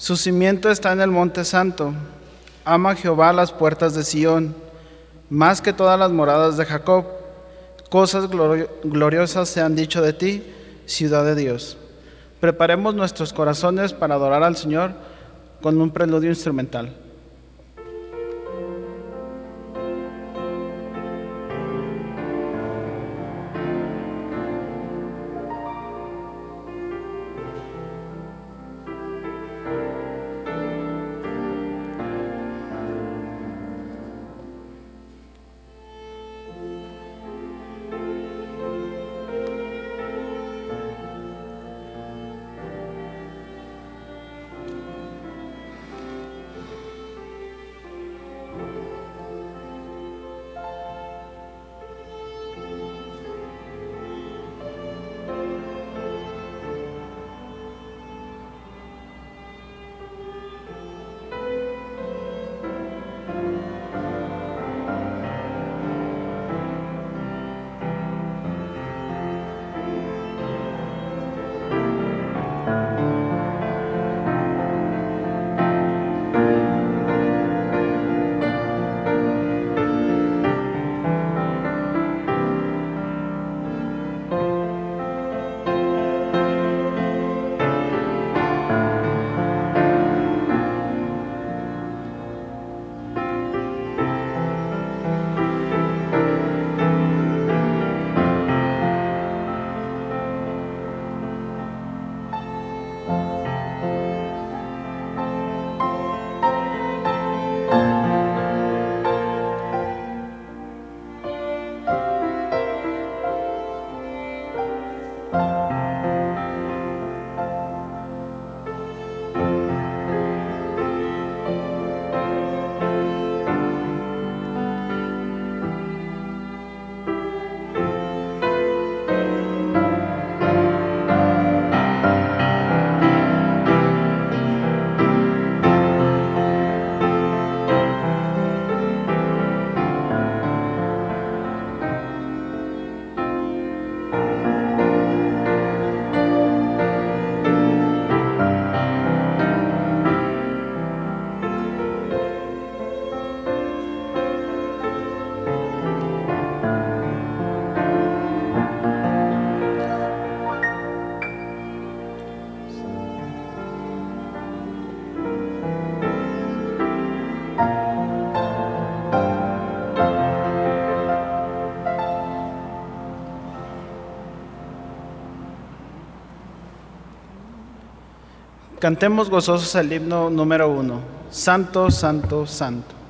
Su cimiento está en el monte santo. Ama Jehová las puertas de Sión, más que todas las moradas de Jacob. Cosas gloriosas se han dicho de ti, ciudad de Dios. Preparemos nuestros corazones para adorar al Señor con un preludio instrumental. Cantemos gozosos el himno número 1. Santo, santo, santo.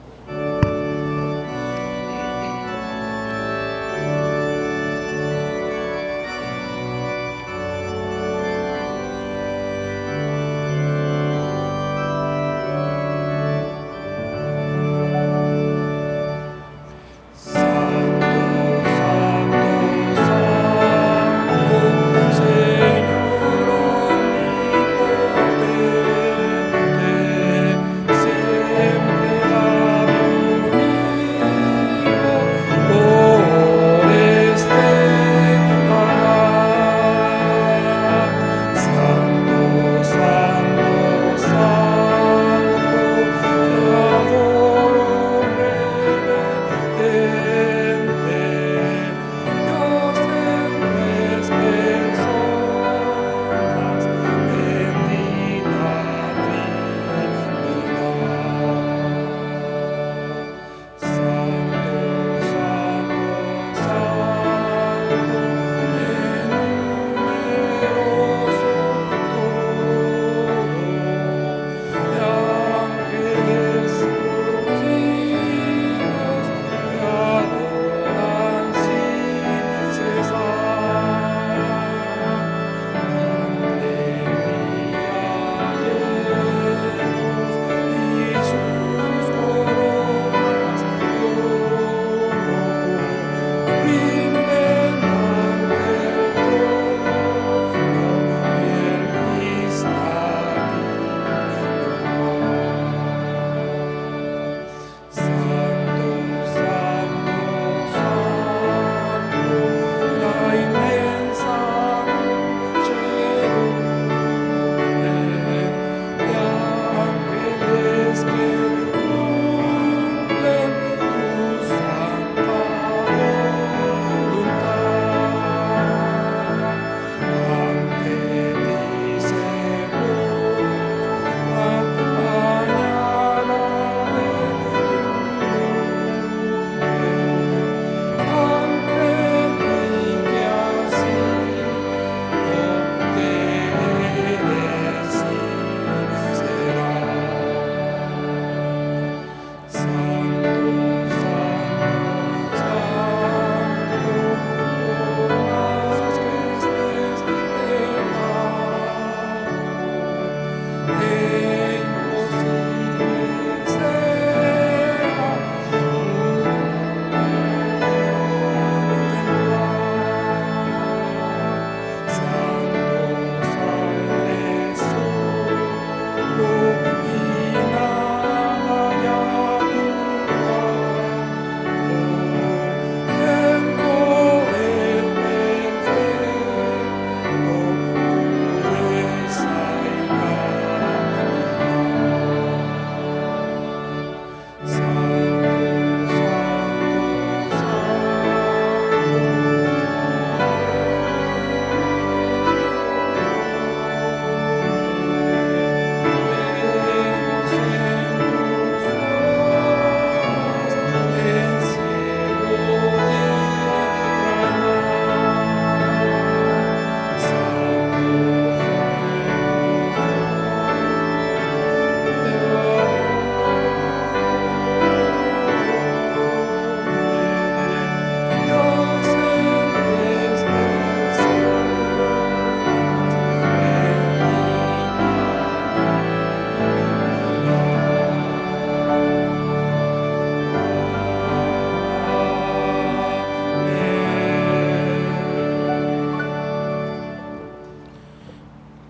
Siempre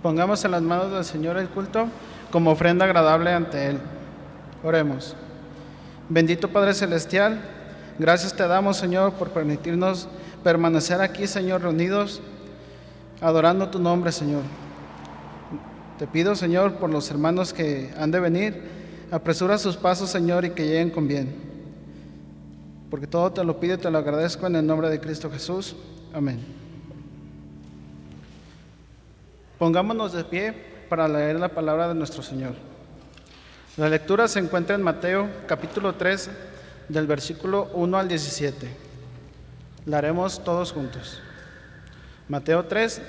Pongamos en las manos del Señor el culto como ofrenda agradable ante Él. Oremos. Bendito Padre Celestial, gracias te damos, Señor, por permitirnos permanecer aquí, Señor, reunidos, adorando tu nombre, Señor. Te pido, Señor, por los hermanos que han de venir, apresura sus pasos, Señor, y que lleguen con bien. Porque todo te lo pido y te lo agradezco en el nombre de Cristo Jesús. Amén. Pongámonos de pie para leer la palabra de nuestro Señor. La lectura se encuentra en Mateo, capítulo 3, del versículo 1 al 17. La haremos todos juntos. Mateo 3,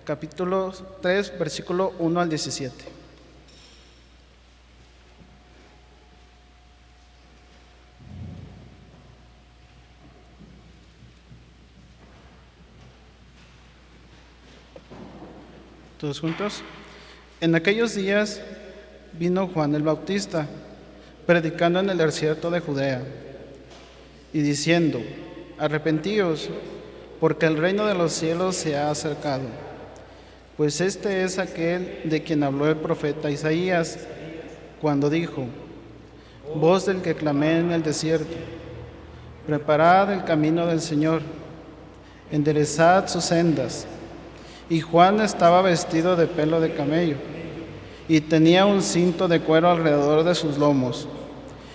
capítulo 3, versículo 1 al 17. Todos juntos. En aquellos días vino Juan el Bautista, predicando en el desierto de Judea, y diciendo: arrepentíos, porque el reino de los cielos se ha acercado. Pues este es aquel de quien habló el profeta Isaías, cuando dijo: voz del que clamé en el desierto, preparad el camino del Señor, enderezad sus sendas. Y Juan estaba vestido de pelo de camello, y tenía un cinto de cuero alrededor de sus lomos,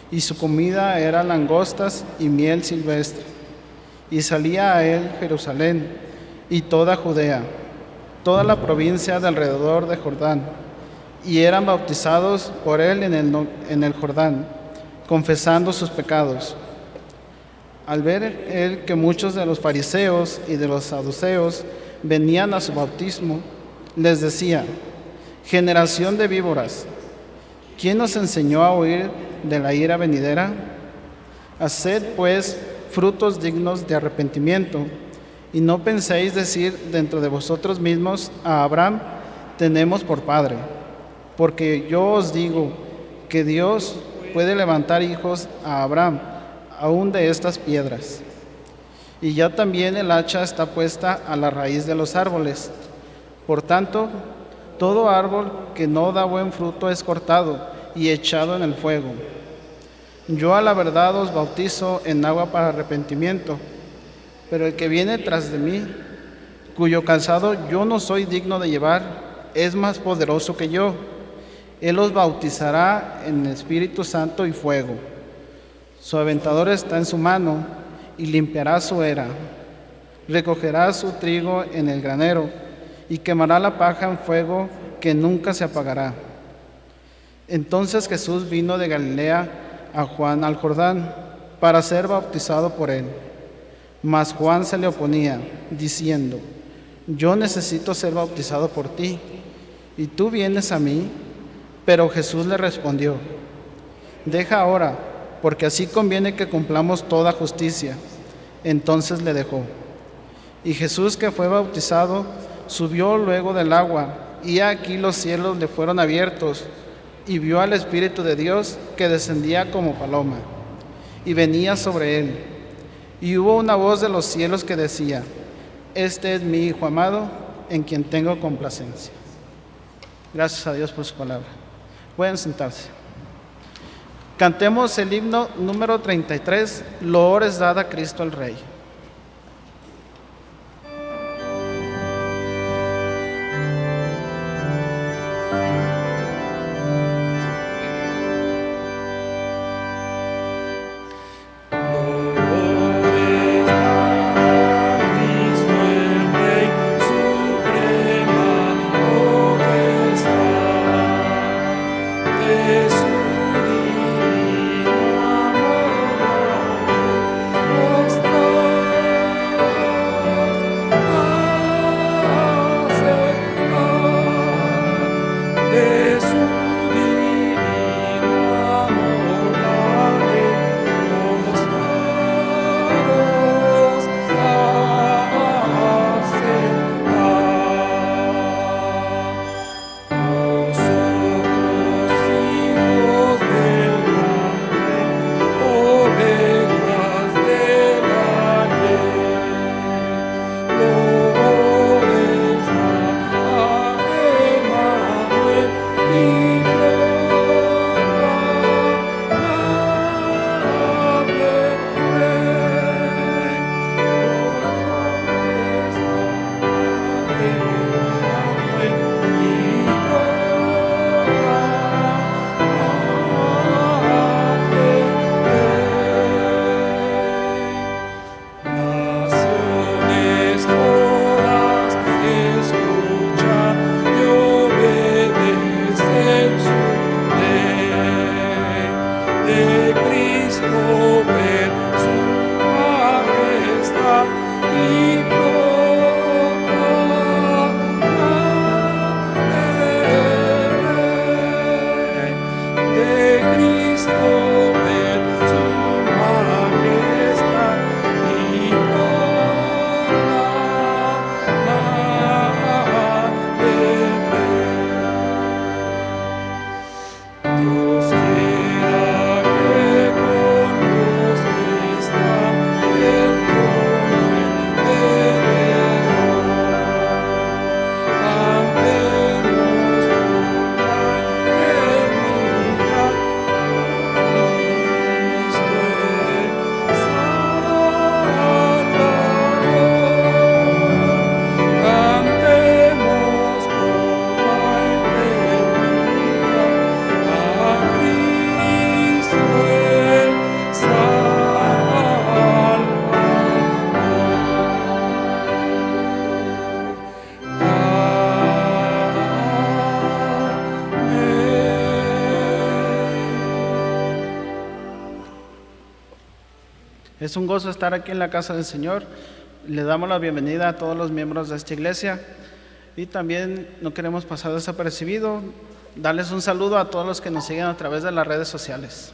y su comida era langostas y miel silvestre. Y salía a él Jerusalén y toda Judea, toda la provincia de alrededor de Jordán, y eran bautizados por él en el Jordán, confesando sus pecados. Al ver él que muchos de los fariseos y de los saduceos venían a su bautismo, les decía: generación de víboras, ¿quién os enseñó a huir de la ira venidera? Haced pues frutos dignos de arrepentimiento, y no penséis decir dentro de vosotros mismos: a Abraham tenemos por padre, porque yo os digo que Dios puede levantar hijos a Abraham aún de estas piedras. Y ya también el hacha está puesta a la raíz de los árboles. Por tanto, todo árbol que no da buen fruto es cortado y echado en el fuego. Yo a la verdad os bautizo en agua para arrepentimiento, pero el que viene tras de mí, cuyo calzado yo no soy digno de llevar, es más poderoso que yo. Él os bautizará en Espíritu Santo y fuego. Su aventador está en su mano, y limpiará su era, recogerá su trigo en el granero, y quemará la paja en fuego que nunca se apagará. Entonces Jesús vino de Galilea a Juan al Jordán, para ser bautizado por él. Mas Juan se le oponía, diciendo: yo necesito ser bautizado por ti, ¿y tú vienes a mí? Pero Jesús le respondió: deja ahora, porque así conviene que cumplamos toda justicia. Entonces le dejó. Y Jesús, que fue bautizado, subió luego del agua, y aquí los cielos le fueron abiertos, y vio al Espíritu de Dios que descendía como paloma, y venía sobre él. Y hubo una voz de los cielos que decía: este es mi Hijo amado, en quien tengo complacencia. Gracias a Dios por su palabra. Pueden sentarse. Cantemos el himno número 33, Loor es dada a Cristo el Rey. Oh Es un gozo estar aquí en la casa del Señor. Le damos la bienvenida a todos los miembros de esta iglesia y también no queremos pasar desapercibido, darles un saludo a todos los que nos siguen a través de las redes sociales.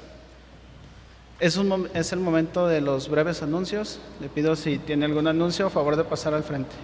Es el momento de los breves anuncios. Le pido, si tiene algún anuncio, a favor de pasar al frente.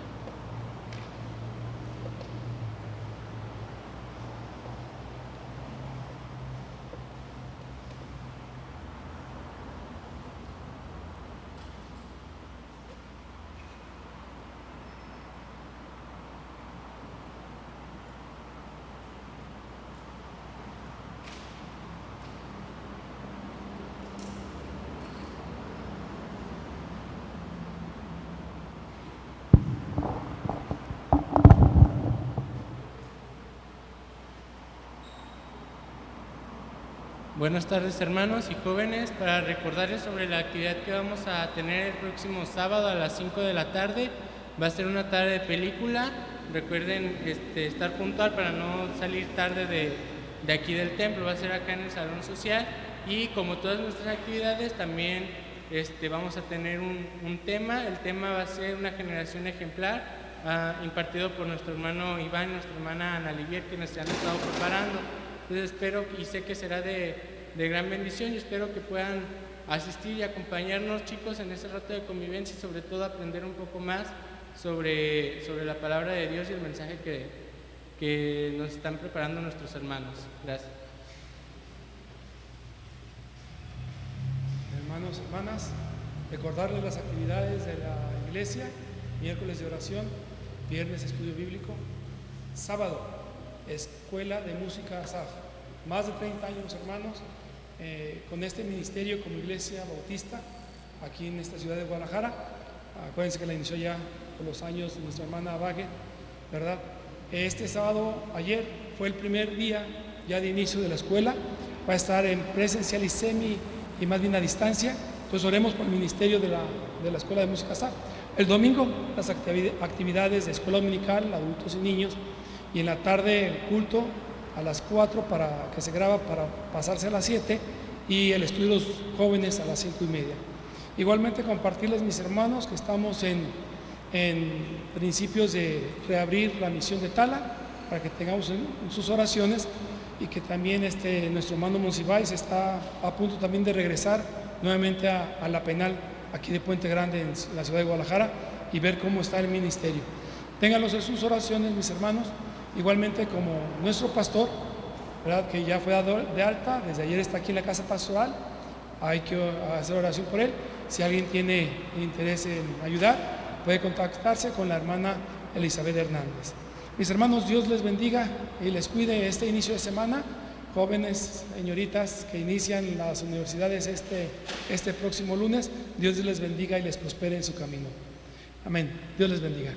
Buenas tardes, hermanos y jóvenes. Para recordarles sobre la actividad que vamos a tener el próximo sábado a las 5 de la tarde, va a ser una tarde de película. Recuerden estar puntual para no salir tarde de aquí del templo. Va a ser acá en el salón social, y como todas nuestras actividades también vamos a tener un tema. El tema va a ser una generación ejemplar, impartido por nuestro hermano Iván y nuestra hermana Ana Livier, quienes se han estado preparando. Entonces espero, y sé que será de gran bendición, y espero que puedan asistir y acompañarnos, chicos, en ese rato de convivencia, y sobre todo aprender un poco más sobre la palabra de Dios y el mensaje que nos están preparando nuestros hermanos. Gracias. Hermanos, hermanas, recordarles las actividades de la iglesia: miércoles de oración, viernes estudio bíblico, sábado Escuela de Música ASAF. Más de 30 años, hermanos, con este ministerio como iglesia bautista aquí en esta ciudad de Guadalajara. Acuérdense que la inició ya por los años de nuestra hermana Abague, ¿verdad? Este sábado, ayer, fue el primer día ya de inicio de la escuela. Va a estar en presencial y semi, y más bien a distancia. Entonces oremos por el ministerio de la Escuela de Música ASAF. El domingo, las actividades de escuela dominical, adultos y niños, y en la tarde el culto a las 4 que se graba para pasarse a las 7, y el estudio de los jóvenes a las 5:30. Igualmente compartirles, mis hermanos, que estamos en principios de reabrir la misión de Tala, para que tengamos en sus oraciones, y que también nuestro hermano Monsiváis está a punto también de regresar nuevamente a la penal aquí de Puente Grande, en la ciudad de Guadalajara, y ver cómo está el ministerio. Ténganlos en sus oraciones, mis hermanos. Igualmente, como nuestro pastor, ¿verdad?, que ya fue dado de alta, desde ayer está aquí en la casa pastoral, hay que hacer oración por él. Si alguien tiene interés en ayudar, puede contactarse con la hermana Elizabeth Hernández. Mis hermanos, Dios les bendiga y les cuide este inicio de semana. Jóvenes, señoritas que inician las universidades este próximo lunes, Dios les bendiga y les prospere en su camino. Amén. Dios les bendiga.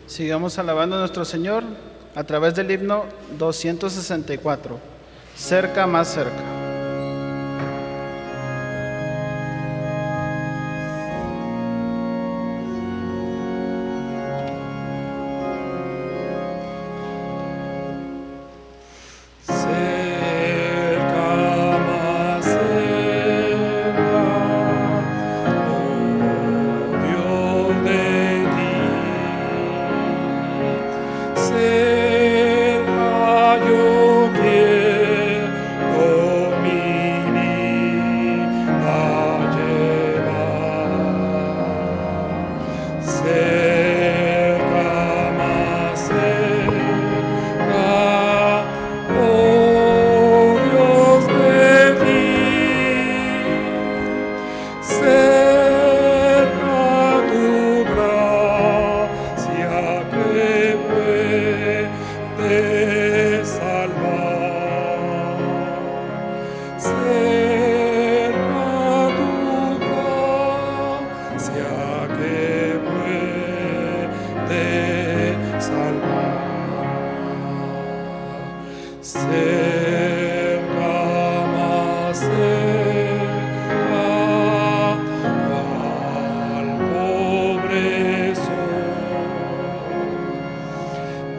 Sigamos alabando a nuestro Señor a través del himno 264, Cerca, más cerca.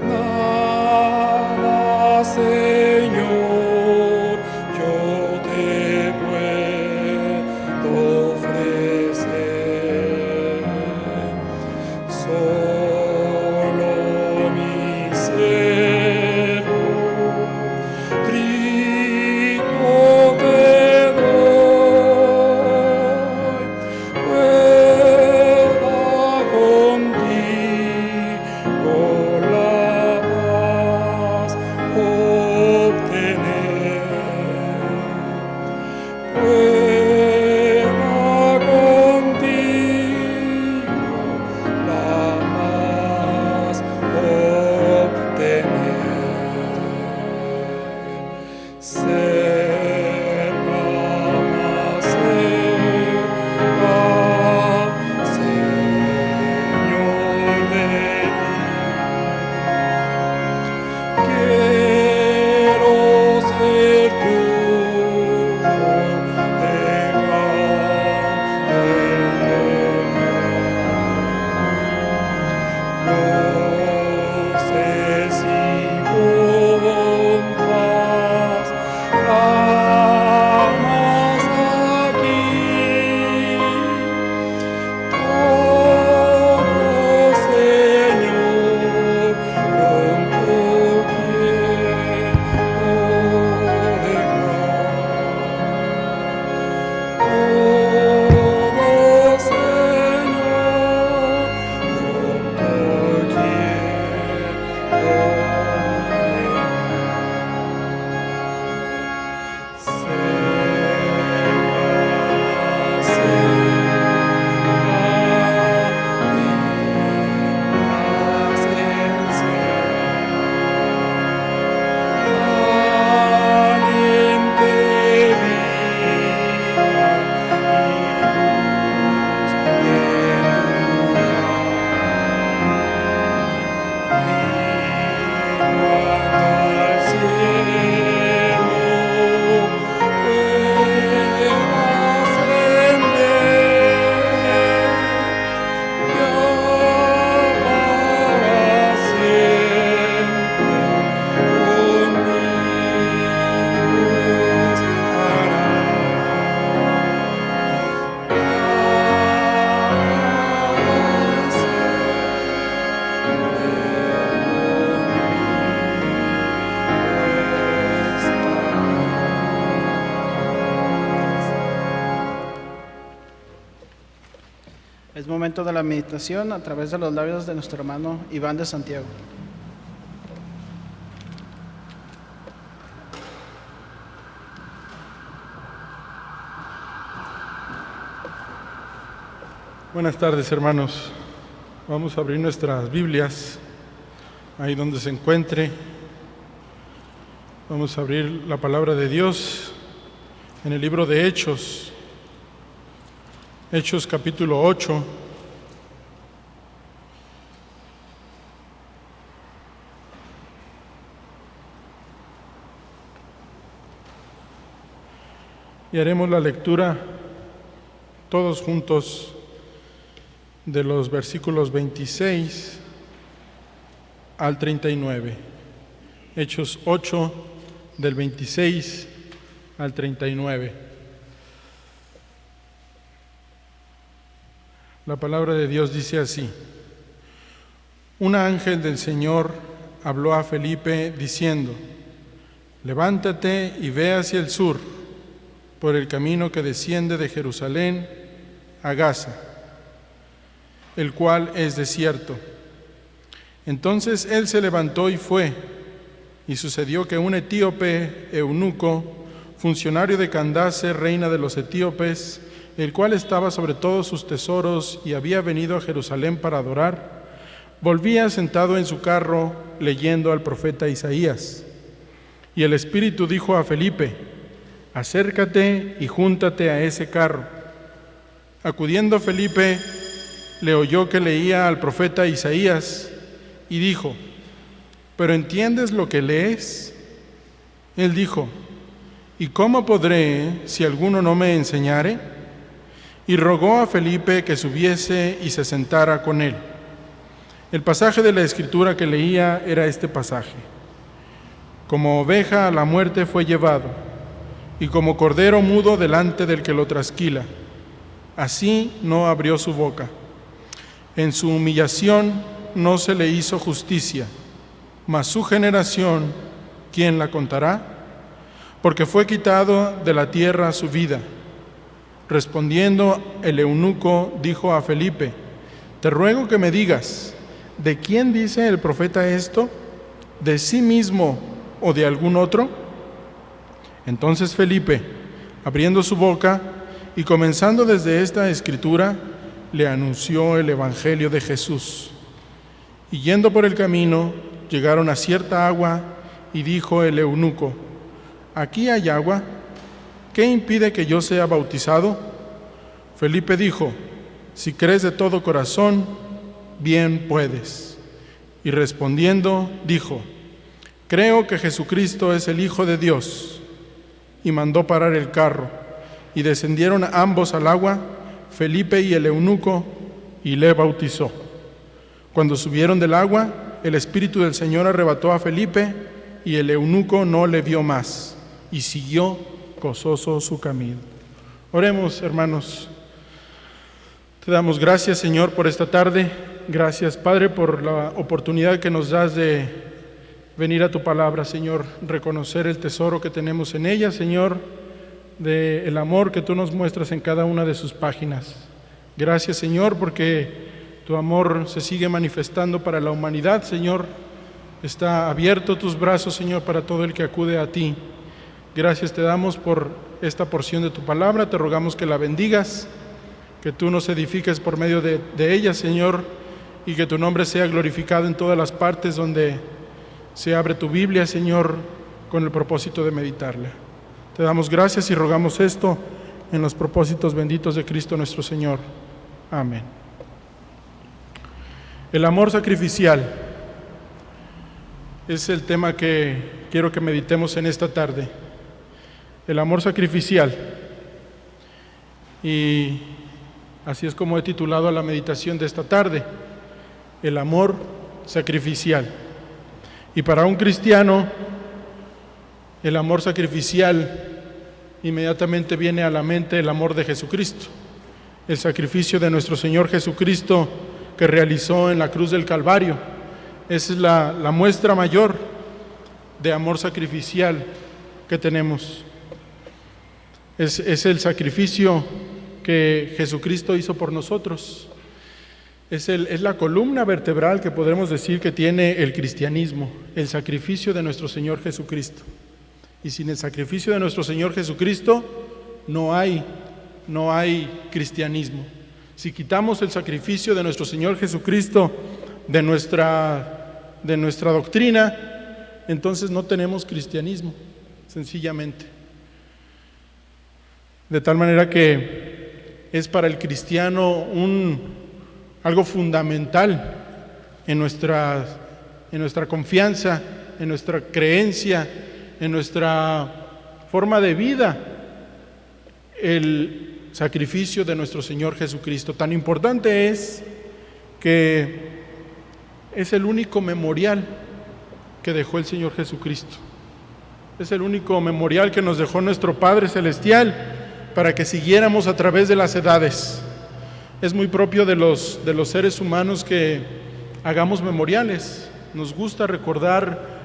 Nada Señor, yo te puedo ofrecer. Solo mi siervo, trigo te doy, pueda contigo la paz obtener. Pueda contigo la paz obtener. Cerca, más cerca, Señor, de ti. Quiero ser tuyo, dejando el pecado. No sé si con paz amas aquí. Todo, Señor, pronto quiero dejar. Todo, Señor, pronto Es momento de la meditación a través de los labios de nuestro hermano Iván de Santiago. Buenas tardes, hermanos. Vamos a abrir nuestras Biblias, ahí donde se encuentre. Vamos a abrir la palabra de Dios en el libro de Hechos, Hechos capítulo 8. Y haremos la lectura todos juntos de los versículos 26 al 39. Hechos 8, del 26 al 39. La palabra de Dios dice así: Un ángel del Señor habló a Felipe diciendo: Levántate y ve hacia el sur, por el camino que desciende de Jerusalén a Gaza, el cual es desierto. Entonces él se levantó y fue, y sucedió que un etíope eunuco, funcionario de Candace, reina de los etíopes, el cual estaba sobre todos sus tesoros y había venido a Jerusalén para adorar, volvía sentado en su carro leyendo al profeta Isaías. Y el Espíritu dijo a Felipe: Acércate y júntate a ese carro. Acudiendo Felipe, le oyó que leía al profeta Isaías y dijo: ¿Pero entiendes lo que lees? Él dijo: ¿Y cómo podré si alguno no me enseñare? Y rogó a Felipe que subiese y se sentara con él. El pasaje de la Escritura que leía era este pasaje: Como oveja a la muerte fue llevado, y como cordero mudo delante del que lo trasquila. Así no abrió su boca. En su humillación no se le hizo justicia, mas su generación, ¿quién la contará? Porque fue quitado de la tierra su vida. Respondiendo el eunuco dijo a Felipe: te ruego que me digas, ¿de quién dice el profeta esto? ¿De sí mismo o de algún otro? Entonces Felipe, abriendo su boca y comenzando desde esta escritura, le anunció el evangelio de Jesús. Y yendo por el camino, llegaron a cierta agua, y dijo el eunuco: aquí hay agua, ¿qué impide que yo sea bautizado? Felipe dijo: si crees de todo corazón, bien puedes. Y respondiendo, dijo: creo que Jesucristo es el Hijo de Dios. Y mandó parar el carro, y descendieron ambos al agua, Felipe y el eunuco, y le bautizó. Cuando subieron del agua, el Espíritu del Señor arrebató a Felipe, y el eunuco no le vio más, y siguió gozoso su camino. Oremos, hermanos. Te damos gracias, Señor, por esta tarde. Gracias, Padre, por la oportunidad que nos das de venir a tu palabra, Señor, reconocer el tesoro que tenemos en ella, Señor, del amor que tú nos muestras en cada una de sus páginas. Gracias, Señor, porque tu amor se sigue manifestando para la humanidad, Señor. Está abierto tus brazos, Señor, para todo el que acude a ti. Gracias te damos por esta porción de tu palabra. Te rogamos que la bendigas, que tú nos edifiques por medio de ella, Señor, y que tu nombre sea glorificado en todas las partes donde se abre tu Biblia, Señor, con el propósito de meditarla. Te damos gracias y rogamos esto en los propósitos benditos de Cristo nuestro Señor. Amén. El amor sacrificial es el tema que quiero que meditemos en esta tarde. El amor sacrificial. Y así es como he titulado a la meditación de esta tarde: el amor sacrificial. Y para un cristiano, el amor sacrificial inmediatamente viene a la mente el amor de Jesucristo, el sacrificio de nuestro Señor Jesucristo que realizó en la cruz del Calvario. Esa es la muestra mayor de amor sacrificial que tenemos. Es el sacrificio que Jesucristo hizo por nosotros. Es la columna vertebral que podremos decir que tiene el cristianismo, el sacrificio de nuestro Señor Jesucristo. Y sin el sacrificio de nuestro Señor Jesucristo no hay cristianismo. Si quitamos el sacrificio de nuestro Señor Jesucristo de nuestra doctrina, entonces no tenemos cristianismo, sencillamente. De tal manera que es para el cristiano algo fundamental en nuestra confianza, en nuestra creencia, en nuestra forma de vida, el sacrificio de nuestro Señor Jesucristo. Tan importante es que es el único memorial que dejó el Señor Jesucristo. Es el único memorial que nos dejó nuestro Padre Celestial para que siguiéramos a través de las edades. Es muy propio de los seres humanos que hagamos memoriales. Nos gusta recordar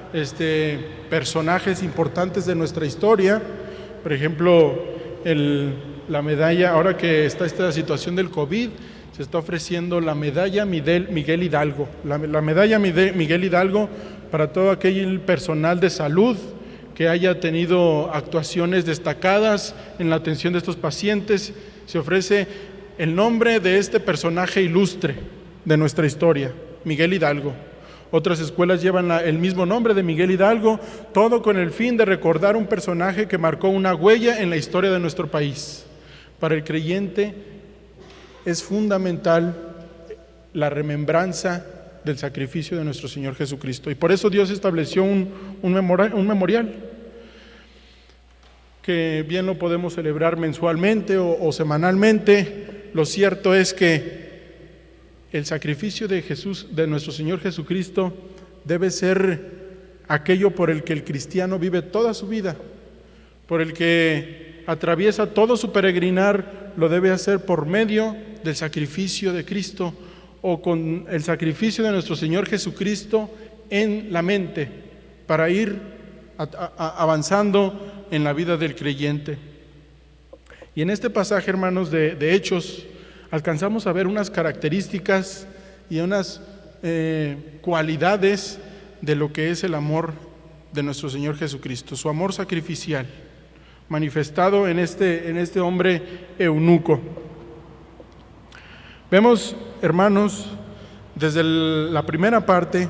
personajes importantes de nuestra historia. Por ejemplo, la medalla, ahora que está esta situación del COVID, se está ofreciendo la medalla Miguel Hidalgo. La medalla Miguel Hidalgo para todo aquel personal de salud que haya tenido actuaciones destacadas en la atención de estos pacientes. Se ofrece el nombre de este personaje ilustre de nuestra historia, Miguel Hidalgo. Otras escuelas llevan el mismo nombre de Miguel Hidalgo, todo con el fin de recordar un personaje que marcó una huella en la historia de nuestro país. Para el creyente es fundamental la remembranza del sacrificio de nuestro Señor Jesucristo. Y por eso Dios estableció un memorial, que bien lo podemos celebrar mensualmente o semanalmente. Lo cierto es que el sacrificio de nuestro Señor Jesucristo, debe ser aquello por el que el cristiano vive toda su vida, por el que atraviesa todo su peregrinar, lo debe hacer por medio del sacrificio de Cristo o con el sacrificio de nuestro Señor Jesucristo en la mente para ir avanzando en la vida del creyente. Y en este pasaje, hermanos, de Hechos, alcanzamos a ver unas características y unas cualidades de lo que es el amor de nuestro Señor Jesucristo, su amor sacrificial, manifestado en este hombre eunuco. Vemos, hermanos, desde la primera parte,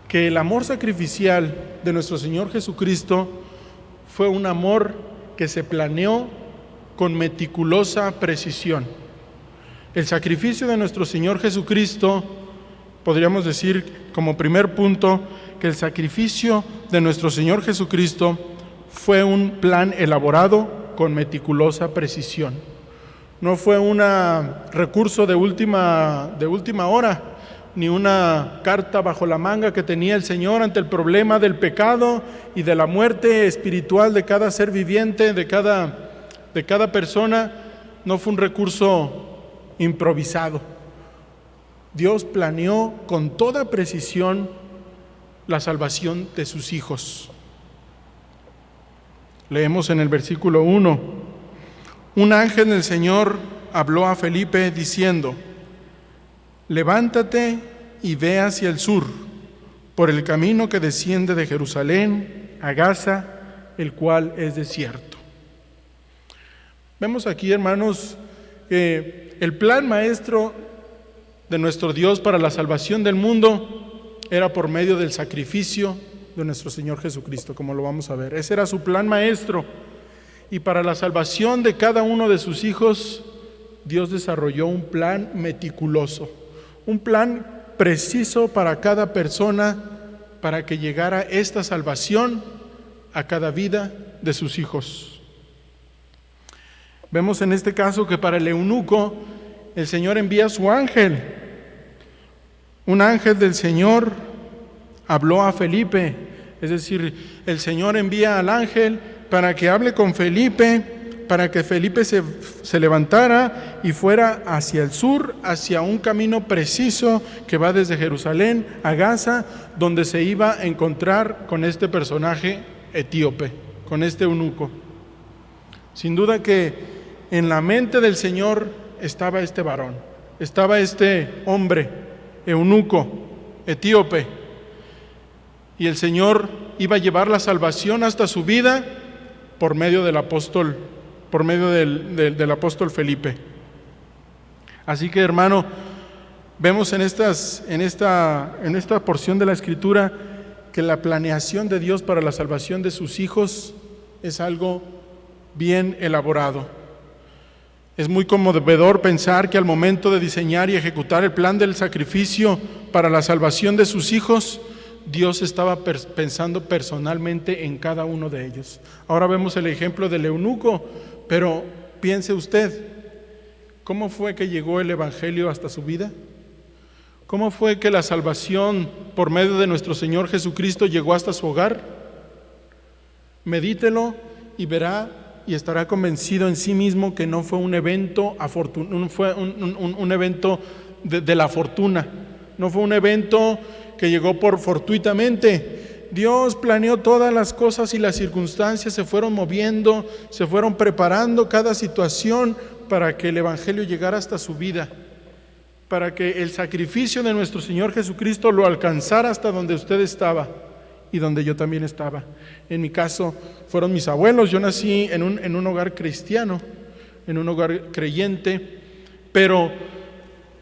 que el amor sacrificial de nuestro Señor Jesucristo fue un amor que se planeó con meticulosa precisión. El sacrificio de nuestro Señor Jesucristo, podríamos decir como primer punto, que el sacrificio de nuestro Señor Jesucristo fue un plan elaborado con meticulosa precisión. No fue un recurso de última hora, ni una carta bajo la manga que tenía el Señor ante el problema del pecado y de la muerte espiritual de cada ser viviente, de cada persona. No fue un recurso improvisado. Dios planeó con toda precisión la salvación de sus hijos. Leemos en el versículo 1: un ángel del Señor habló a Felipe diciendo: levántate y ve hacia el sur, por el camino que desciende de Jerusalén a Gaza, el cual es desierto. Vemos aquí, hermanos, que el plan maestro de nuestro Dios para la salvación del mundo era por medio del sacrificio de nuestro Señor Jesucristo, como lo vamos a ver. Ese era su plan maestro. Y para la salvación de cada uno de sus hijos, Dios desarrolló un plan meticuloso, un plan preciso para cada persona, para que llegara esta salvación a cada vida de sus hijos. Vemos en este caso que para el eunuco, el Señor envía a su ángel. Un ángel del Señor habló a Felipe, es decir, el Señor envía al ángel para que hable con Felipe, para que Felipe se levantara y fuera hacia el sur, hacia un camino preciso que va desde Jerusalén a Gaza, donde se iba a encontrar con este personaje etíope, con este eunuco. Sin duda que en la mente del Señor estaba este varón, estaba este hombre, eunuco, etíope, y el Señor iba a llevar la salvación hasta su vida por medio del apóstol, del apóstol Felipe. Así que, hermano, vemos en esta porción de la Escritura que la planeación de Dios para la salvación de sus hijos es algo bien elaborado. Es muy conmovedor pensar que al momento de diseñar y ejecutar el plan del sacrificio para la salvación de sus hijos, Dios estaba pensando personalmente en cada uno de ellos. Ahora vemos el ejemplo del eunuco, pero piense usted, ¿cómo fue que llegó el Evangelio hasta su vida? ¿Cómo fue que la salvación por medio de nuestro Señor Jesucristo llegó hasta su hogar? Medítelo y verá y estará convencido en sí mismo que no fue un evento un evento de la fortuna, no fue un evento que llegó por fortuitamente. Dios planeó todas las cosas y las circunstancias se fueron moviendo, se fueron preparando cada situación para que el Evangelio llegara hasta su vida, para que el sacrificio de nuestro Señor Jesucristo lo alcanzara hasta donde usted estaba y donde yo también estaba. En mi caso fueron mis abuelos. Yo nací en un hogar cristiano, en un hogar creyente, pero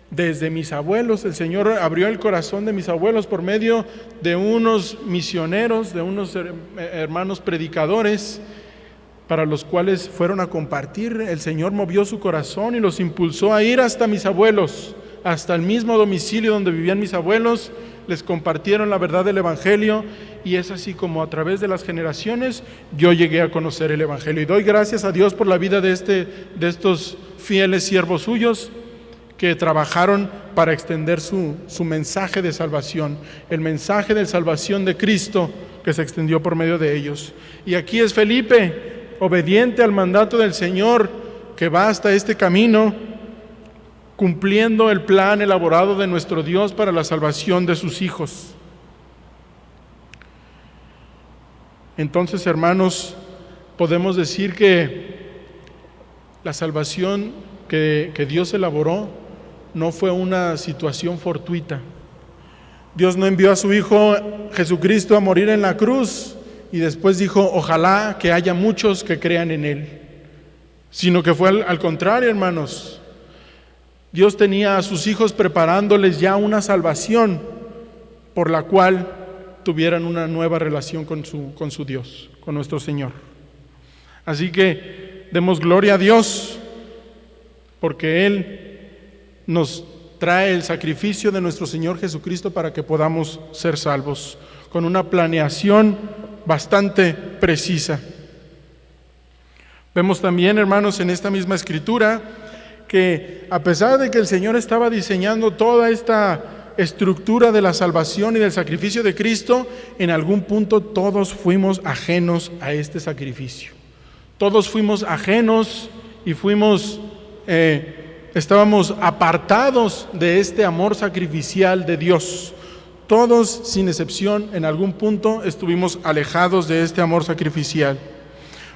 desde mis abuelos el Señor abrió el corazón de mis abuelos por medio de unos misioneros, de unos hermanos predicadores, para los cuales fueron a compartir. El Señor movió su corazón y los impulsó a ir hasta mis abuelos, hasta el mismo domicilio donde vivían mis abuelos. Les compartieron la verdad del Evangelio, y es así como a través de las generaciones yo llegué a conocer el Evangelio. Y doy gracias a Dios por la vida de estos fieles siervos suyos que trabajaron para extender su mensaje de salvación, el mensaje de salvación de Cristo que se extendió por medio de ellos. Y aquí es Felipe, obediente al mandato del Señor, que va hasta este camino, cumpliendo el plan elaborado de nuestro Dios para la salvación de sus hijos. Entonces, hermanos, podemos decir que la salvación que Dios elaboró no fue una situación fortuita. Dios no envió a su Hijo Jesucristo a morir en la cruz y después dijo, ojalá que haya muchos que crean en Él, sino que fue al contrario, hermanos. Dios tenía a sus hijos preparándoles ya una salvación por la cual tuvieran una nueva relación con su Dios, con nuestro Señor. Así que demos gloria a Dios porque Él nos trae el sacrificio de nuestro Señor Jesucristo para que podamos ser salvos, con una planeación bastante precisa. Vemos también, hermanos, en esta misma escritura que a pesar de que el Señor estaba diseñando toda esta estructura de la salvación y del sacrificio de Cristo, en algún punto todos fuimos ajenos a este sacrificio. Todos fuimos ajenos y estábamos apartados de este amor sacrificial de Dios. Todos, sin excepción, en algún punto estuvimos alejados de este amor sacrificial.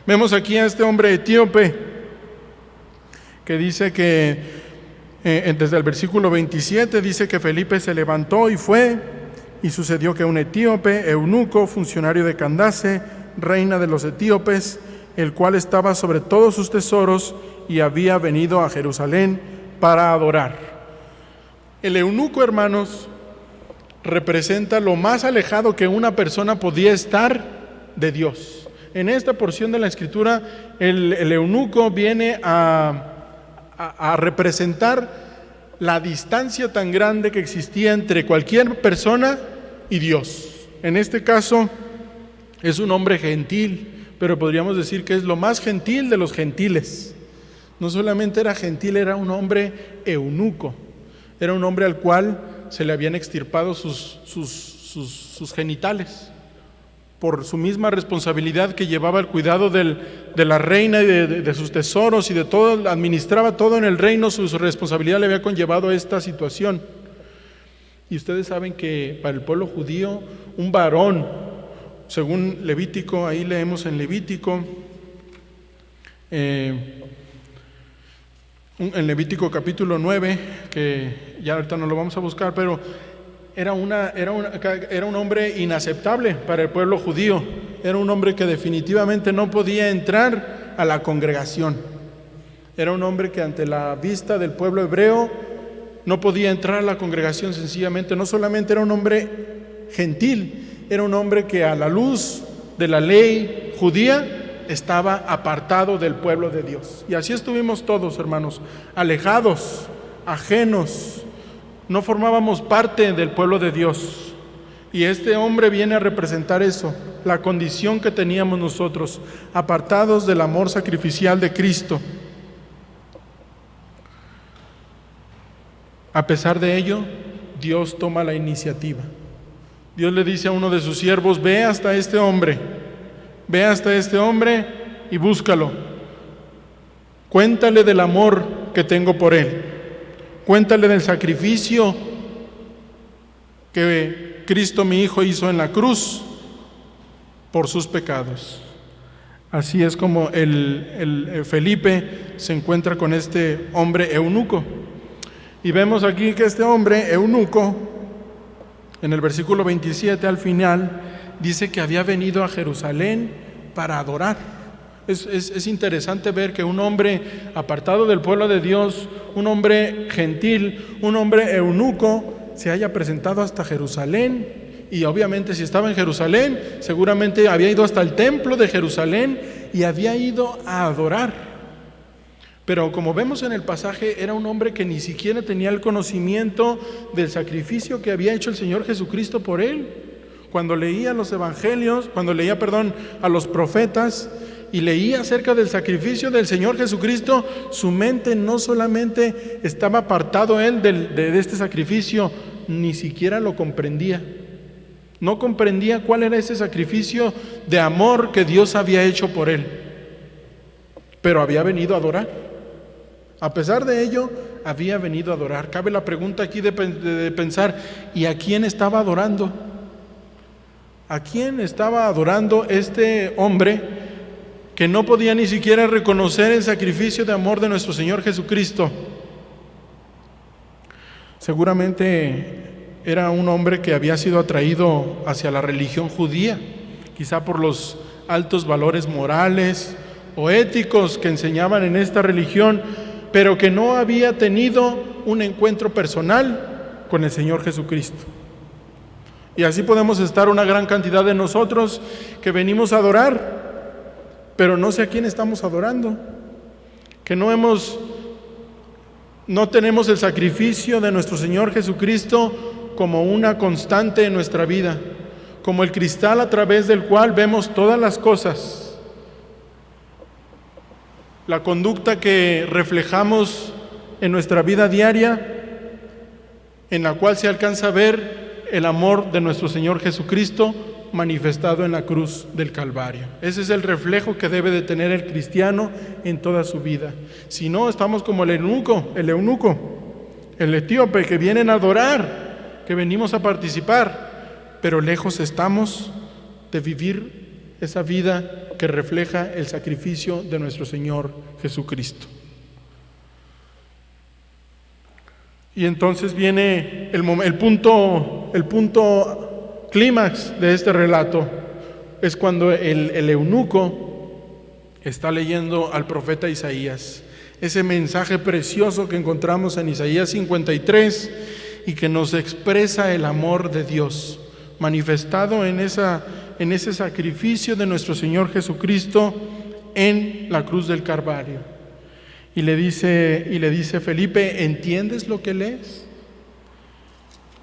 Vemos aquí a este hombre etíope que dice que desde el versículo 27 dice que Felipe se levantó y fue, y sucedió que un etíope, eunuco, funcionario de Candace, reina de los etíopes, el cual estaba sobre todos sus tesoros y había venido a Jerusalén para adorar. El eunuco, hermanos, representa lo más alejado que una persona podía estar de Dios. En esta porción de la Escritura, el eunuco viene a representar la distancia tan grande que existía entre cualquier persona y Dios. En este caso es un hombre gentil, pero podríamos decir que es lo más gentil de los gentiles. No solamente era gentil, era un hombre eunuco, era un hombre al cual se le habían extirpado sus genitales por su misma responsabilidad que llevaba el cuidado de la reina y de sus tesoros y de todo, administraba todo en el reino. Su responsabilidad le había conllevado esta situación. Y ustedes saben que para el pueblo judío, un varón, según Levítico, ahí leemos en Levítico, en Levítico capítulo 9, que ya ahorita no lo vamos a buscar, pero era un hombre inaceptable para el pueblo judío. Era un hombre que definitivamente no podía entrar a la congregación. Era un hombre que ante la vista del pueblo hebreo no podía entrar a la congregación sencillamente. No solamente era un hombre gentil, era un hombre que a la luz de la ley judía estaba apartado del pueblo de Dios. Y así estuvimos todos, hermanos, alejados, ajenos. No formábamos parte del pueblo de Dios. Y este hombre viene a representar eso, la condición que teníamos nosotros, apartados del amor sacrificial de Cristo. A pesar de ello, Dios toma la iniciativa. Dios le dice a uno de sus siervos, ve hasta este hombre y búscalo. Cuéntale del amor que tengo por él. Cuéntale del sacrificio que Cristo mi Hijo hizo en la cruz por sus pecados. Así es como el Felipe se encuentra con este hombre eunuco. Y vemos aquí que este hombre eunuco, en el versículo 27 al final, dice que había venido a Jerusalén para adorar. Es interesante ver que un hombre apartado del pueblo de Dios, un hombre gentil, un hombre eunuco, se haya presentado hasta Jerusalén. Y obviamente si estaba en Jerusalén, seguramente había ido hasta el templo de Jerusalén y había ido a adorar. Pero como vemos en el pasaje, era un hombre que ni siquiera tenía el conocimiento del sacrificio que había hecho el Señor Jesucristo por él. Cuando leía los evangelios, a los profetas, y leía acerca del sacrificio del Señor Jesucristo, su mente no solamente estaba apartado él de este sacrificio, ni siquiera lo comprendía. No comprendía cuál era ese sacrificio de amor que Dios había hecho por él. Pero había venido a adorar. A pesar de ello, había venido a adorar. Cabe la pregunta aquí de pensar, ¿y a quién estaba adorando? ¿A quién estaba adorando este hombre que no podía ni siquiera reconocer el sacrificio de amor de nuestro Señor Jesucristo? Seguramente era un hombre que había sido atraído hacia la religión judía, quizá por los altos valores morales o éticos que enseñaban en esta religión, pero que no había tenido un encuentro personal con el Señor Jesucristo. Y así podemos estar una gran cantidad de nosotros que venimos a adorar, pero no sé a quién estamos adorando, que no tenemos el sacrificio de nuestro Señor Jesucristo como una constante en nuestra vida, como el cristal a través del cual vemos todas las cosas. La conducta que reflejamos en nuestra vida diaria, en la cual se alcanza a ver el amor de nuestro Señor Jesucristo manifestado en la cruz del Calvario. Ese es el reflejo que debe de tener el cristiano en toda su vida. Si no, estamos como el eunuco, el etíope, que vienen a adorar, que venimos a participar, pero lejos estamos de vivir esa vida que refleja el sacrificio de nuestro Señor Jesucristo. Y entonces viene el punto clímax de este relato, es cuando el eunuco está leyendo al profeta Isaías, ese mensaje precioso que encontramos en Isaías 53 y que nos expresa el amor de Dios manifestado en ese sacrificio de nuestro Señor Jesucristo en la cruz del Calvario. Y le dice Felipe, ¿entiendes lo que lees?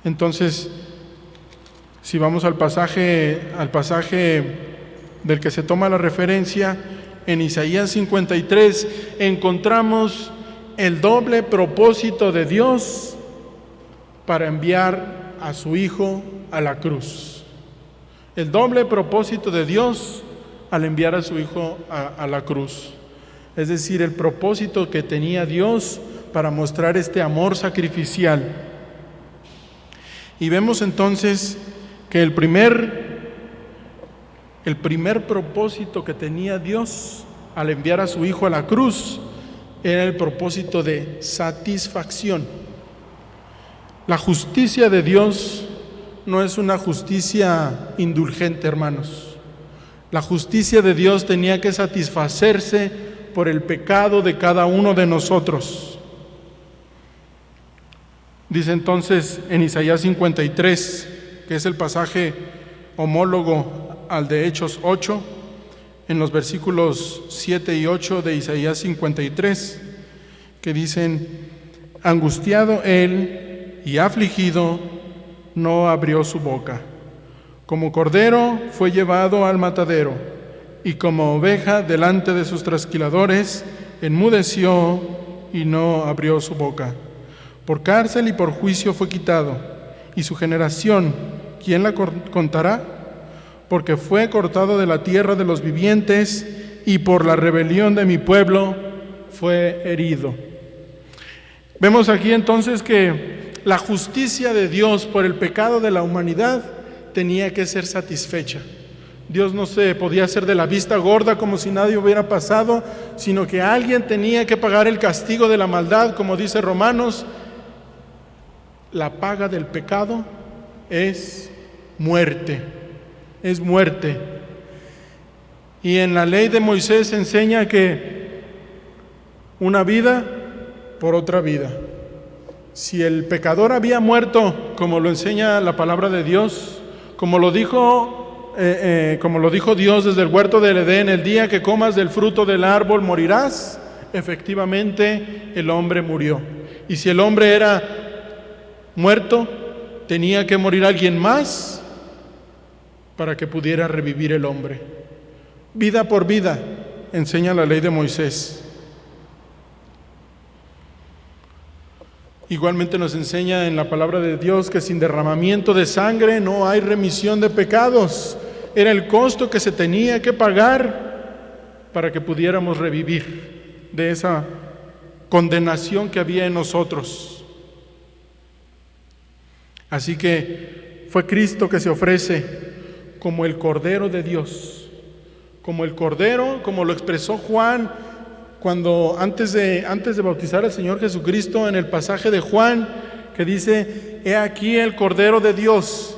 Entonces, si vamos al pasaje del que se toma la referencia, en Isaías 53 encontramos el doble propósito de Dios para enviar a su Hijo a la cruz. El doble propósito de Dios al enviar a su Hijo a la cruz. Es decir, el propósito que tenía Dios para mostrar este amor sacrificial. Y vemos entonces que el primer propósito que tenía Dios al enviar a su Hijo a la cruz era el propósito de satisfacción. La justicia de Dios no es una justicia indulgente, hermanos. La justicia de Dios tenía que satisfacerse por el pecado de cada uno de nosotros. Dice entonces en Isaías 53, que es el pasaje homólogo al de Hechos 8, en los versículos 7 y 8 de Isaías 53, que dicen: angustiado él y afligido, no abrió su boca. Como cordero fue llevado al matadero, y como oveja delante de sus trasquiladores, enmudeció y no abrió su boca. Por cárcel y por juicio fue quitado, y su generación, ¿quién la contará? Porque fue cortado de la tierra de los vivientes, y por la rebelión de mi pueblo fue herido. Vemos aquí entonces que la justicia de Dios por el pecado de la humanidad tenía que ser satisfecha. Dios no se podía hacer de la vista gorda como si nadie hubiera pasado, sino que alguien tenía que pagar el castigo de la maldad, como dice Romanos. La paga del pecado es muerte, es muerte. Y en la ley de Moisés se enseña que una vida por otra vida. Si el pecador había muerto, como lo enseña la palabra de Dios, como lo dijo Dios desde el huerto del Edén: el día que comas del fruto del árbol morirás, efectivamente el hombre murió. Y si el hombre era muerto, tenía que morir alguien más para que pudiera revivir el hombre. Vida por vida, enseña la ley de Moisés. Igualmente nos enseña en la palabra de Dios que sin derramamiento de sangre no hay remisión de pecados. Era el costo que se tenía que pagar para que pudiéramos revivir de esa condenación que había en nosotros. Así que fue Cristo que se ofrece como el Cordero de Dios, como el Cordero, como lo expresó Juan cuando antes de bautizar al Señor Jesucristo, en el pasaje de Juan que dice: he aquí el Cordero de Dios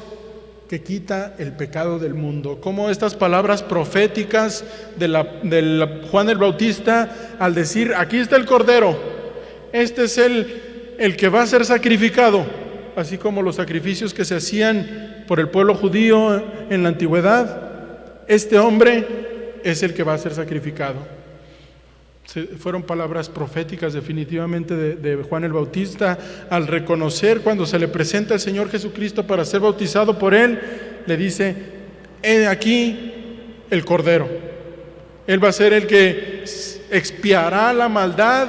que quita el pecado del mundo. Como estas palabras proféticas de Juan el Bautista, al decir: aquí está el Cordero, este es el que va a ser sacrificado, así como los sacrificios que se hacían por el pueblo judío en la antigüedad, este hombre es el que va a ser sacrificado. Fueron palabras proféticas definitivamente de Juan el Bautista, al reconocer cuando se le presenta al Señor Jesucristo para ser bautizado por él, le dice: he aquí el Cordero. Él va a ser el que expiará la maldad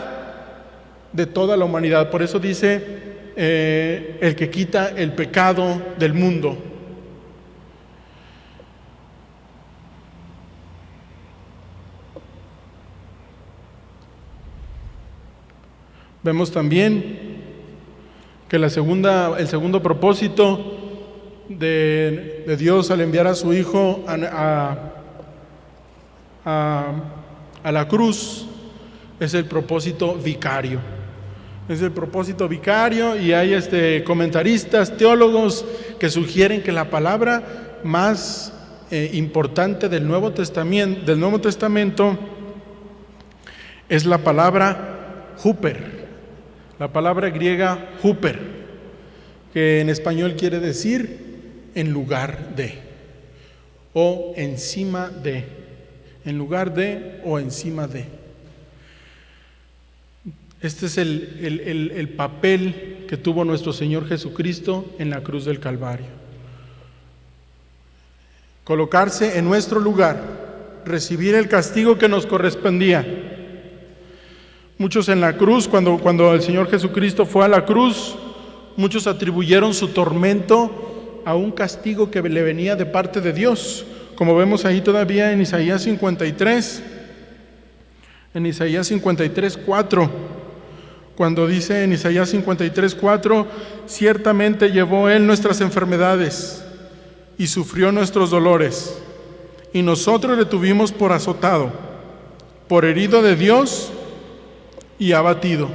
de toda la humanidad. Por eso dice el que quita el pecado del mundo. Vemos también que el segundo propósito de Dios al enviar a su Hijo a la cruz es el propósito vicario. Es el propósito vicario, y hay comentaristas, teólogos que sugieren que la palabra más importante del Nuevo Testamento es la palabra huper. La palabra griega huper, que en español quiere decir en lugar de, o encima de, en lugar de o encima de. Este es el papel que tuvo nuestro Señor Jesucristo en la cruz del Calvario. Colocarse en nuestro lugar, recibir el castigo que nos correspondía. Muchos en la cruz, cuando el Señor Jesucristo fue a la cruz, muchos atribuyeron su tormento a un castigo que le venía de parte de Dios, como vemos ahí todavía en Isaías 53, en Isaías 53, 4, cuando dice en Isaías 53, 4: ciertamente llevó Él nuestras enfermedades y sufrió nuestros dolores, y nosotros le tuvimos por azotado, por herido de Dios y abatido.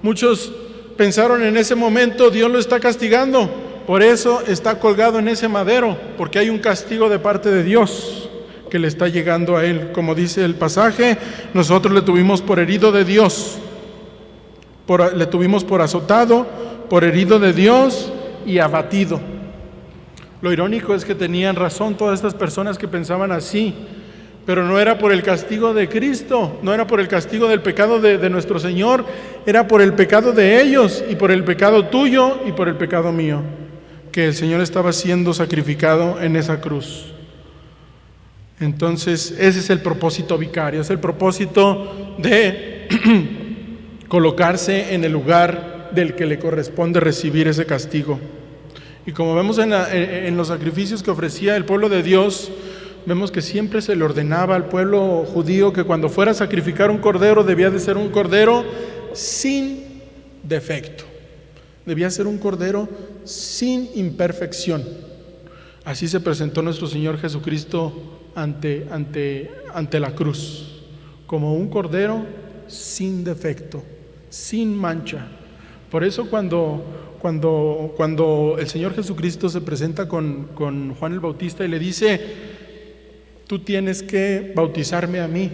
Muchos pensaron en ese momento: Dios lo está castigando, por eso está colgado en ese madero, porque hay un castigo de parte de Dios que le está llegando a él. Como dice el pasaje, nosotros le tuvimos por herido de Dios, le tuvimos por azotado, por herido de Dios y abatido. Lo irónico es que tenían razón todas estas personas que pensaban así, pero no era por el castigo de Cristo, no era por el castigo del pecado de nuestro Señor, era por el pecado de ellos y por el pecado tuyo y por el pecado mío, que el Señor estaba siendo sacrificado en esa cruz. Entonces, ese es el propósito vicario, es el propósito de colocarse en el lugar del que le corresponde recibir ese castigo. Y como vemos en los sacrificios que ofrecía el pueblo de Dios, vemos que siempre se le ordenaba al pueblo judío que cuando fuera a sacrificar un cordero, debía de ser un cordero sin defecto. Debía ser un cordero sin imperfección. Así se presentó nuestro Señor Jesucristo ante la cruz, como un cordero sin defecto, sin mancha. Por eso cuando el Señor Jesucristo se presenta con Juan el Bautista y le dice: tú tienes que bautizarme a mí.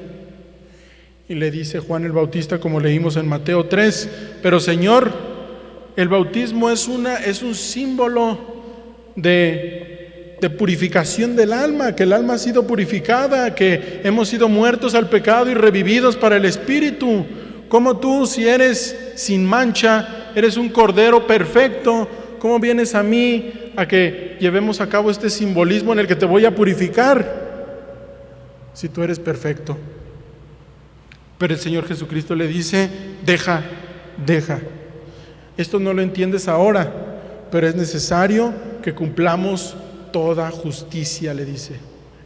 Y le dice Juan el Bautista, como leímos en Mateo 3: pero Señor, el bautismo es un símbolo de purificación del alma, que el alma ha sido purificada, que hemos sido muertos al pecado y revividos para el Espíritu. ¿Cómo tú, si eres sin mancha, eres un cordero perfecto, cómo vienes a mí a que llevemos a cabo este simbolismo en el que te voy a purificar? Si tú eres perfecto. Pero el Señor Jesucristo le dice: deja. Esto no lo entiendes ahora, pero es necesario que cumplamos toda justicia, le dice.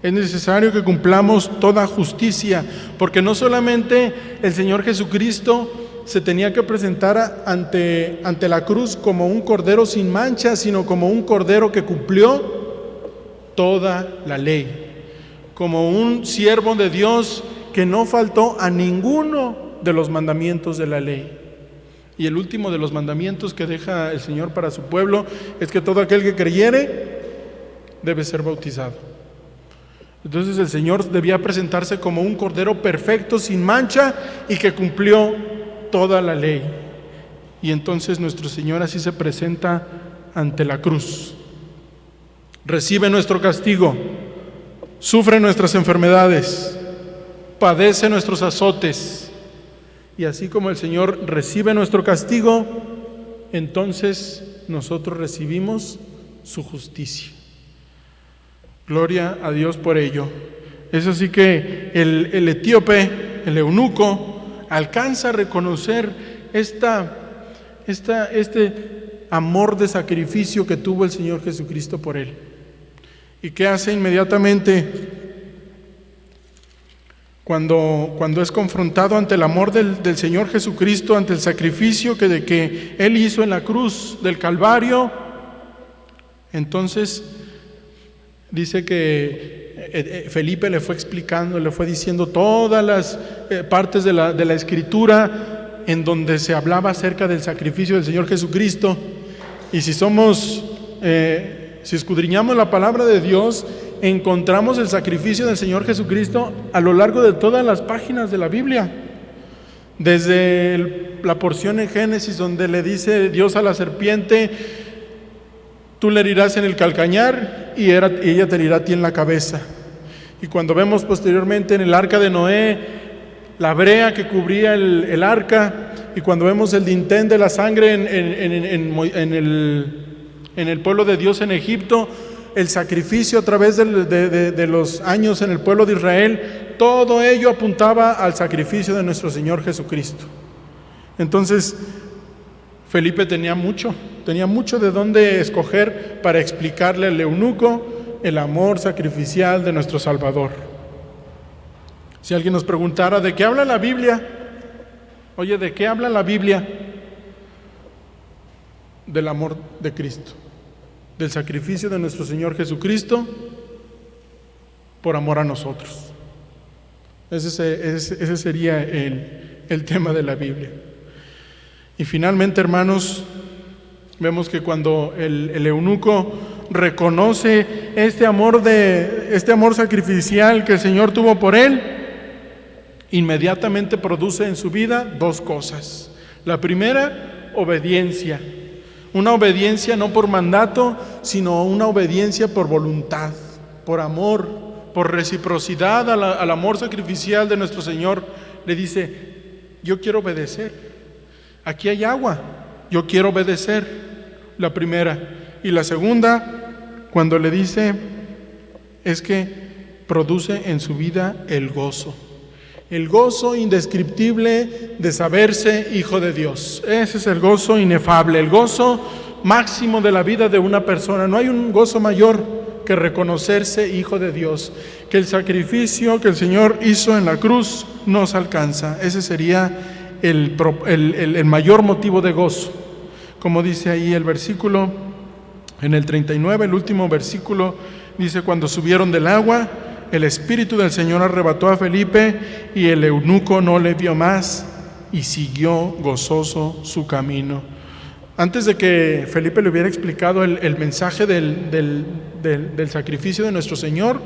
Es necesario que cumplamos toda justicia, porque no solamente el Señor Jesucristo se tenía que presentar ante la cruz como un cordero sin mancha, sino como un cordero que cumplió toda la ley, como un siervo de Dios que no faltó a ninguno de los mandamientos de la ley. Y el último de los mandamientos que deja el Señor para su pueblo es que todo aquel que creyere debe ser bautizado. Entonces el Señor debía presentarse como un cordero perfecto, sin mancha, y que cumplió toda la ley. Y entonces nuestro Señor así se presenta ante la cruz. Recibe nuestro castigo, sufre nuestras enfermedades, padece nuestros azotes. Y así como el Señor recibe nuestro castigo, entonces nosotros recibimos su justicia. Gloria a Dios por ello. Es así que el etíope, el eunuco, alcanza a reconocer este amor de sacrificio que tuvo el Señor Jesucristo por él. ¿Y qué hace inmediatamente? Cuando es confrontado ante el amor del Señor Jesucristo, ante el sacrificio que Él hizo en la cruz del Calvario, entonces dice que Felipe le fue explicando, le fue diciendo todas las partes de la Escritura en donde se hablaba acerca del sacrificio del Señor Jesucristo. Y si escudriñamos la palabra de Dios, encontramos el sacrificio del Señor Jesucristo a lo largo de todas las páginas de la Biblia. Desde la porción en Génesis donde le dice Dios a la serpiente: tú le herirás en el calcañar y ella te herirá a ti en la cabeza. Y cuando vemos posteriormente en el arca de Noé, la brea que cubría el arca, y cuando vemos el dintén de la sangre en el pueblo de Dios en Egipto, el sacrificio a través de los años en el pueblo de Israel, todo ello apuntaba al sacrificio de nuestro Señor Jesucristo. Entonces, Felipe tenía mucho de dónde escoger para explicarle al eunuco el amor sacrificial de nuestro Salvador. Si alguien nos preguntara: ¿de qué habla la Biblia? Oye, ¿de qué habla la Biblia? Del amor de Cristo, del sacrificio de nuestro Señor Jesucristo por amor a nosotros. Ese sería el tema de la Biblia. Y finalmente, hermanos, vemos que cuando el eunuco reconoce este amor sacrificial que el Señor tuvo por él, inmediatamente produce en su vida dos cosas. La primera, obediencia. Una obediencia no por mandato, sino una obediencia por voluntad, por amor, por reciprocidad al amor sacrificial de nuestro Señor. Le dice: yo quiero obedecer. Aquí hay agua, yo quiero obedecer. La primera. Y la segunda, cuando le dice, es que produce en su vida el gozo indescriptible de saberse hijo de Dios. Ese es el gozo inefable, el gozo máximo de la vida de una persona. No hay un gozo mayor que reconocerse hijo de Dios, que el sacrificio que el Señor hizo en la cruz nos alcanza. Ese sería el mayor motivo de gozo. Como dice ahí el versículo, en el 39, el último versículo, dice: cuando subieron del agua, el Espíritu del Señor arrebató a Felipe, y el eunuco no le vio más, y siguió gozoso su camino. Antes de que Felipe le hubiera explicado el mensaje del sacrificio de nuestro Señor,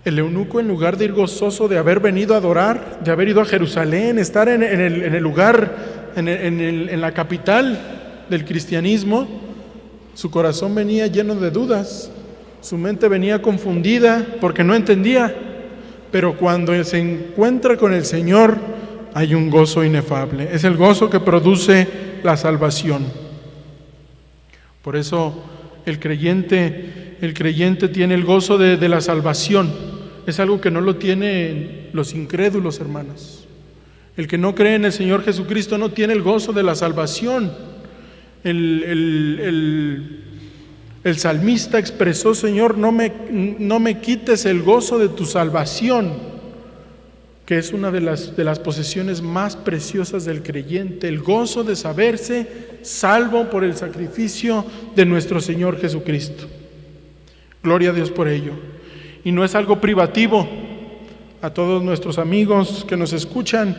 el eunuco, en lugar de ir gozoso de haber venido a adorar, de haber ido a Jerusalén, estar en el lugar, en la capital del cristianismo, su corazón venía lleno de dudas. Su mente venía confundida porque no entendía, pero cuando se encuentra con el Señor hay un gozo inefable. Es el gozo que produce la salvación. Por eso el creyente tiene el gozo de la salvación, es algo que no lo tienen los incrédulos, hermanos. El que no cree en el Señor Jesucristo no tiene el gozo de la salvación. El salmista expresó: Señor, no me quites el gozo de tu salvación, que es una de las posesiones más preciosas del creyente, el gozo de saberse salvo por el sacrificio de nuestro Señor Jesucristo. Gloria a Dios por ello. Y no es algo privativo. A todos nuestros amigos que nos escuchan,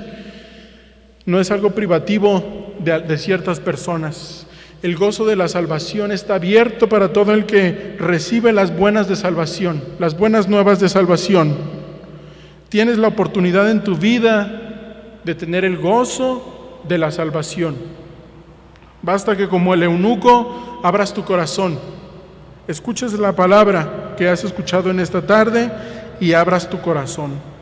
no es algo privativo de ciertas personas. El gozo de la salvación está abierto para todo el que recibe las buenas de salvación, las buenas nuevas de salvación. Tienes la oportunidad en tu vida de tener el gozo de la salvación. Basta que, como el eunuco, abras tu corazón, escuches la palabra que has escuchado en esta tarde y abras tu corazón.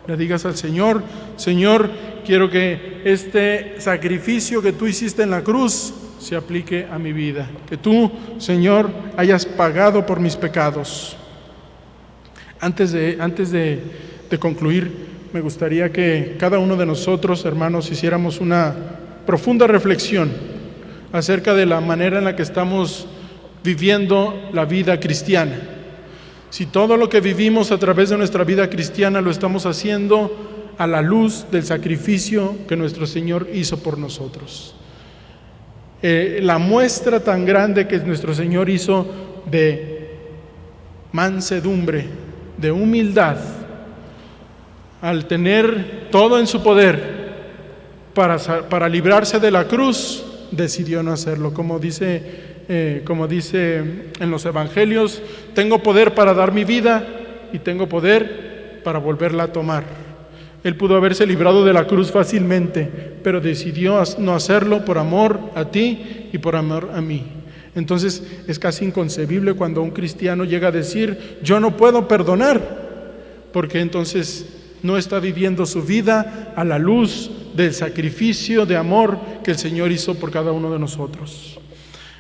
Le digas al Señor: Señor, quiero que este sacrificio que tú hiciste en la cruz se aplique a mi vida. Que tú, Señor, hayas pagado por mis pecados. Antes de concluir, me gustaría que cada uno de nosotros, hermanos, hiciéramos una profunda reflexión acerca de la manera en la que estamos viviendo la vida cristiana. Si todo lo que vivimos a través de nuestra vida cristiana lo estamos haciendo a la luz del sacrificio que nuestro Señor hizo por nosotros. La muestra tan grande que nuestro Señor hizo de mansedumbre, de humildad, al tener todo en su poder para librarse de la cruz, decidió no hacerlo. Como dice en los evangelios: tengo poder para dar mi vida y tengo poder para volverla a tomar. Él pudo haberse librado de la cruz fácilmente, pero decidió no hacerlo por amor a ti y por amor a mí. Entonces es casi inconcebible cuando un cristiano llega a decir: yo no puedo perdonar, porque entonces no está viviendo su vida a la luz del sacrificio de amor que el Señor hizo por cada uno de nosotros.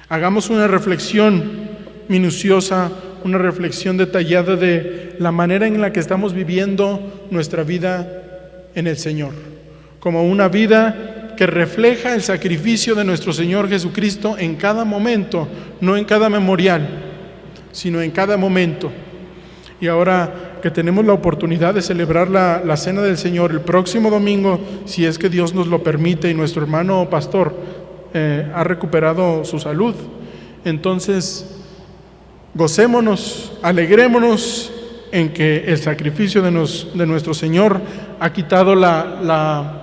Hagamos una reflexión minuciosa, una reflexión detallada de la manera en la que estamos viviendo nuestra vida en el Señor, como una vida que refleja el sacrificio de nuestro Señor Jesucristo en cada momento, no en cada memorial, sino en cada momento. Y ahora que tenemos la oportunidad de celebrar la Cena del Señor el próximo domingo, si es que Dios nos lo permite y nuestro hermano pastor ha recuperado su salud, entonces gocémonos, alegrémonos en que el sacrificio de nuestro Señor ha quitado la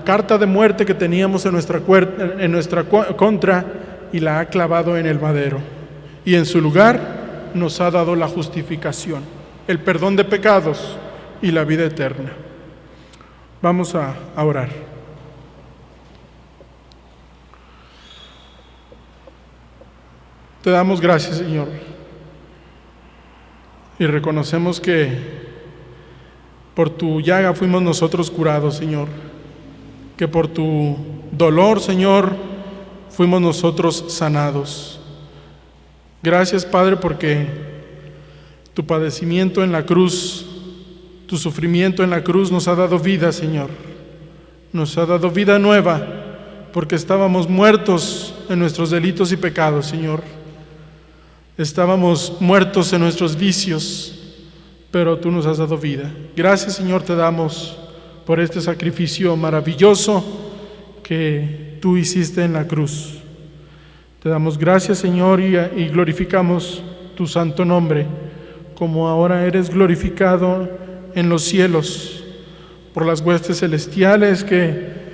carta de muerte que teníamos en nuestra contra y la ha clavado en el madero. Y en su lugar nos ha dado la justificación, el perdón de pecados y la vida eterna. Vamos a orar. Te damos gracias, Señor, y reconocemos que por tu llaga fuimos nosotros curados, Señor, que por tu dolor, Señor, fuimos nosotros sanados. Gracias, Padre, porque tu padecimiento en la cruz, tu sufrimiento en la cruz nos ha dado vida, Señor. Nos ha dado vida nueva, porque estábamos muertos en nuestros delitos y pecados, Señor. Estábamos muertos en nuestros vicios, pero tú nos has dado vida. Gracias, Señor, te damos por este sacrificio maravilloso que tú hiciste en la cruz. Te damos gracias, Señor, y glorificamos tu santo nombre, como ahora eres glorificado en los cielos por las huestes celestiales que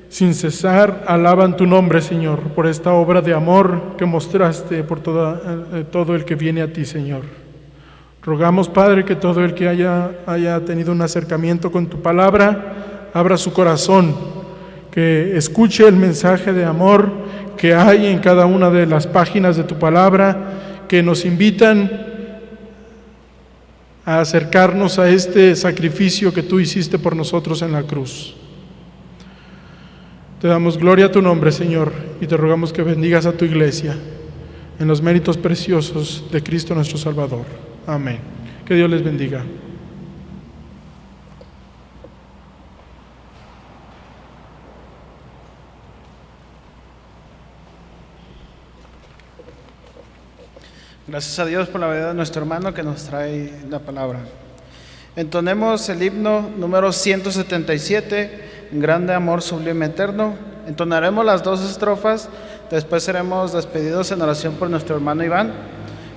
sin cesar alaban tu nombre, Señor, por esta obra de amor que mostraste por todo el que viene a ti, Señor. Rogamos, Padre, que todo el que haya tenido un acercamiento con tu palabra abra su corazón, que escuche el mensaje de amor que hay en cada una de las páginas de tu palabra, que nos invitan a acercarnos a este sacrificio que tú hiciste por nosotros en la cruz. Te damos gloria a tu nombre, Señor, y te rogamos que bendigas a tu iglesia en los méritos preciosos de Cristo nuestro Salvador. Amén. Que Dios les bendiga. Gracias a Dios por la vida de nuestro hermano que nos trae la palabra. Entonemos el himno número 177, Grande Amor Sublime Eterno. Entonaremos las 2 estrofas, después seremos despedidos en oración por nuestro hermano Iván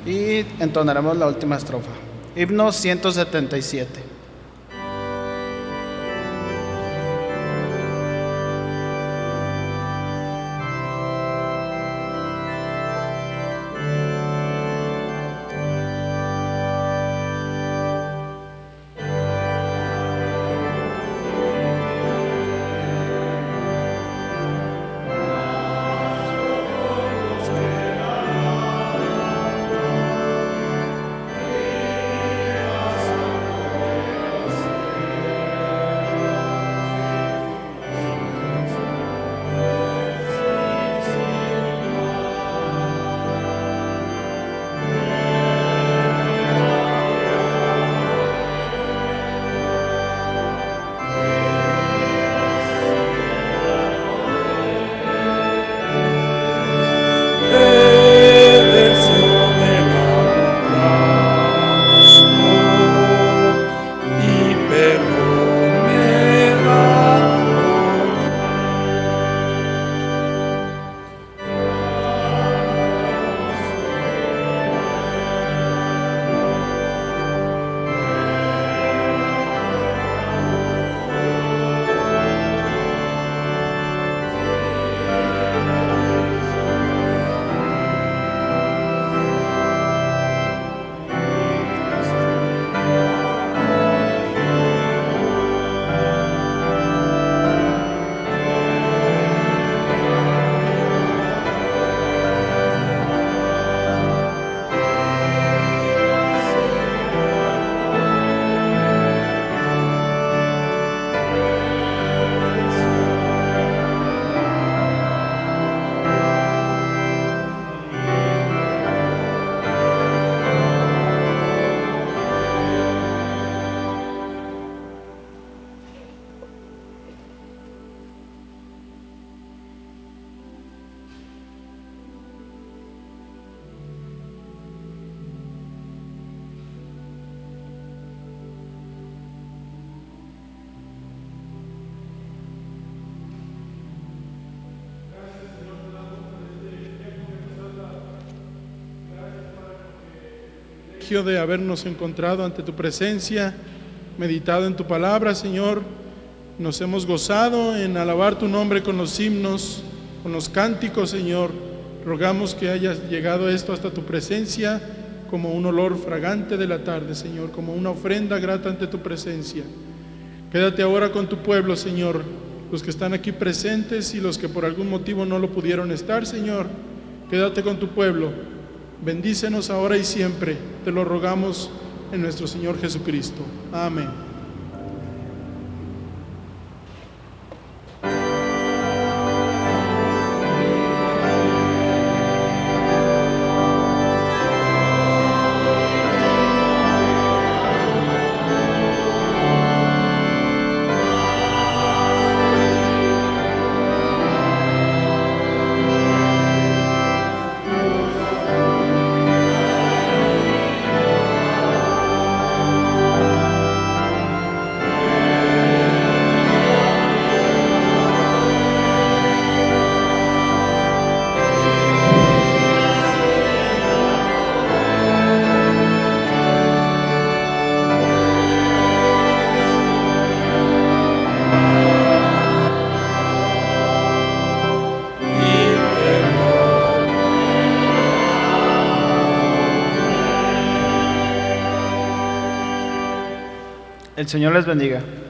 y entonaremos la última estrofa. Himno 177. De habernos encontrado ante tu presencia, meditado en tu palabra, Señor. Nos hemos gozado en alabar tu nombre con los himnos, con los cánticos, Señor. Rogamos que haya llegado esto hasta tu presencia como un olor fragante de la tarde, Señor, como una ofrenda grata ante tu presencia. Quédate ahora con tu pueblo, Señor, los que están aquí presentes y los que por algún motivo no lo pudieron estar, Señor. Quédate con tu pueblo. Bendícenos ahora y siempre, te lo rogamos en nuestro Señor Jesucristo. Amén. El Señor les bendiga.